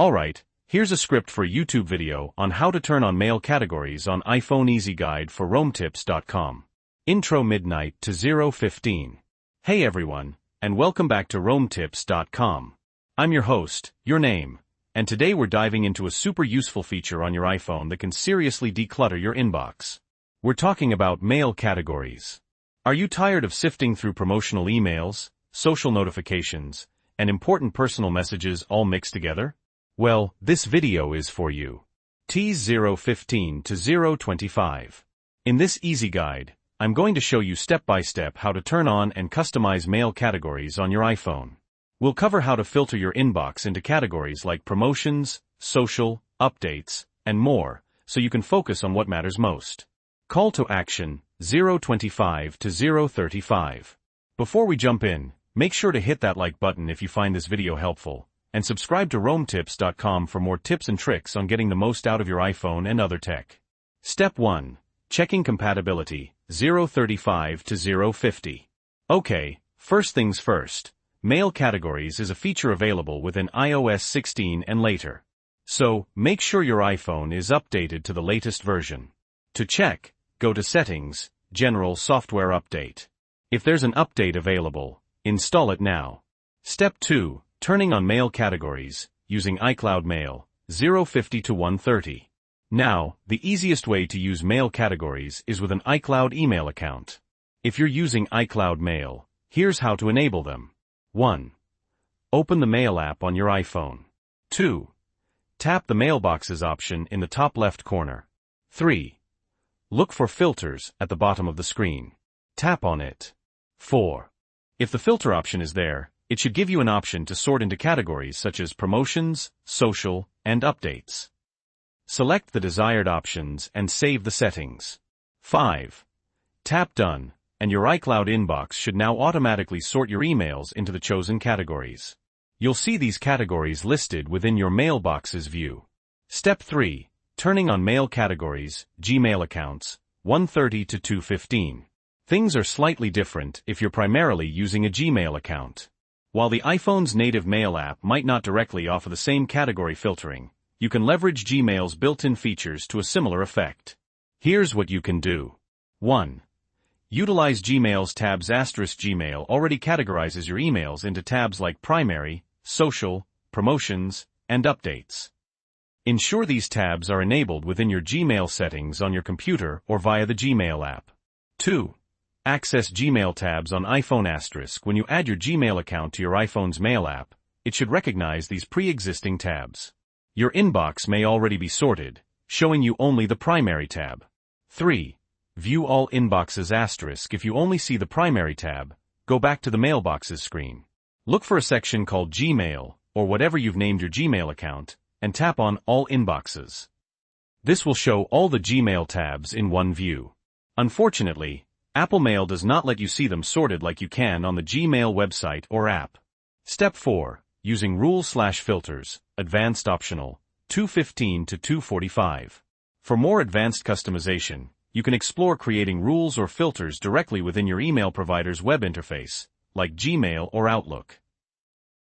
Alright, here's a script for a YouTube video on how to turn on mail categories on iPhone. Easy guide for RoamTips.com. Intro midnight to 0:15. Hey everyone, and welcome back to RoamTips.com. I'm your host, your name, and today we're diving into a super useful feature on your iPhone that can seriously declutter your inbox. We're talking about mail categories. Are you tired of sifting through promotional emails, social notifications, and important personal messages all mixed together? Well, this video is for you. T015 to 025. In this easy guide, I'm going to show you step-by-step how to turn on and customize mail categories on your iPhone. We'll cover how to filter your inbox into categories like promotions, social, updates, and more, so you can focus on what matters most. Call to action, 025 to 035. Before we jump in, make sure to hit that like button if you find this video helpful, and subscribe to RoamTips.com for more tips and tricks on getting the most out of your iPhone and other tech. Step 1. Checking compatibility, 035 to 050. Okay, first things first. Mail categories is a feature available within iOS 16 and later. So, make sure your iPhone is updated to the latest version. To check, go to Settings, General Software Update. If there's an update available, install it now. Step 2. Turning on mail categories, using iCloud Mail, 050 to 130. Now, the easiest way to use mail categories is with an iCloud email account. If you're using iCloud Mail, here's how to enable them. 1. Open the Mail app on your iPhone. 2. Tap the Mailboxes option in the top left corner. 3. Look for Filters at the bottom of the screen. Tap on it. 4. If the filter option is there, it should give you an option to sort into categories such as promotions, social, and updates. Select the desired options and save the settings. 5. Tap Done, and your iCloud inbox should now automatically sort your emails into the chosen categories. You'll see these categories listed within your mailboxes view. Step 3. Turning on mail categories, Gmail accounts, 130 to 215. Things are slightly different if you're primarily using a Gmail account. While the iPhone's native mail app might not directly offer the same category filtering, you can leverage Gmail's built-in features to a similar effect. Here's what you can do. 1. Utilize Gmail's tabs. Gmail already categorizes your emails into tabs like primary, social, promotions, and updates. Ensure these tabs are enabled within your Gmail settings on your computer or via the Gmail app. 2. Access Gmail tabs on iPhone. When you add your Gmail account to your iPhone's Mail app, it should recognize these pre-existing tabs. Your inbox may already be sorted, showing you only the primary tab. 3. View all inboxes. If you only see the primary tab, go back to the mailboxes screen. Look for a section called Gmail, or whatever you've named your Gmail account, and tap on All Inboxes. This will show all the Gmail tabs in one view. Unfortunately, Apple Mail does not let you see them sorted like you can on the Gmail website or app. Step 4. Using Rules/Filters, Advanced Optional, 215 to 245. For more advanced customization, you can explore creating rules or filters directly within your email provider's web interface, like Gmail or Outlook.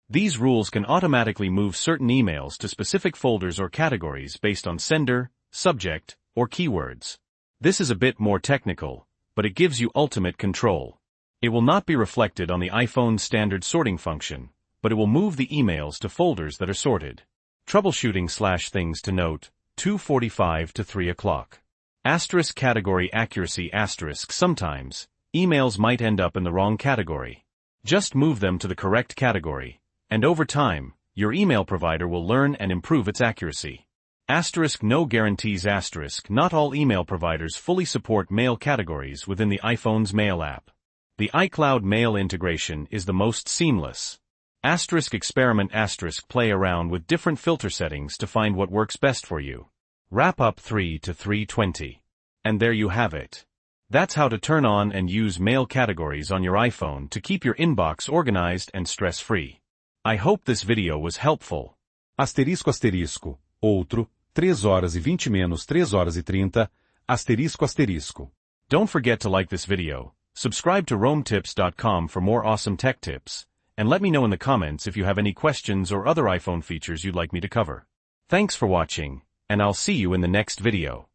These rules can automatically move certain emails to specific folders or categories based on sender, subject, or keywords. This is a bit more technical, but it gives you ultimate control. It will not be reflected on the iPhone's standard sorting function, but it will move the emails to folders that are sorted. Troubleshooting/things to note, 2:45 to 3 o'clock. Category accuracy. Sometimes, emails might end up in the wrong category. Just move them to the correct category, and over time, your email provider will learn and improve its accuracy. No guarantees. Not all email providers fully support mail categories within the iPhone's Mail app. The iCloud Mail integration is the most seamless. Experiment. Play around with different filter settings to find what works best for you. Wrap up 3 to 320. And there you have it. That's how to turn on and use mail categories on your iPhone to keep your inbox organized and stress-free. I hope this video was helpful. Outro, 3 horas e 20 menos 3 horas e 30, ***. Don't forget to like this video, subscribe to RoamTips.com for more awesome tech tips, and let me know in the comments if you have any questions or other iPhone features you'd like me to cover. Thanks for watching, and I'll see you in the next video.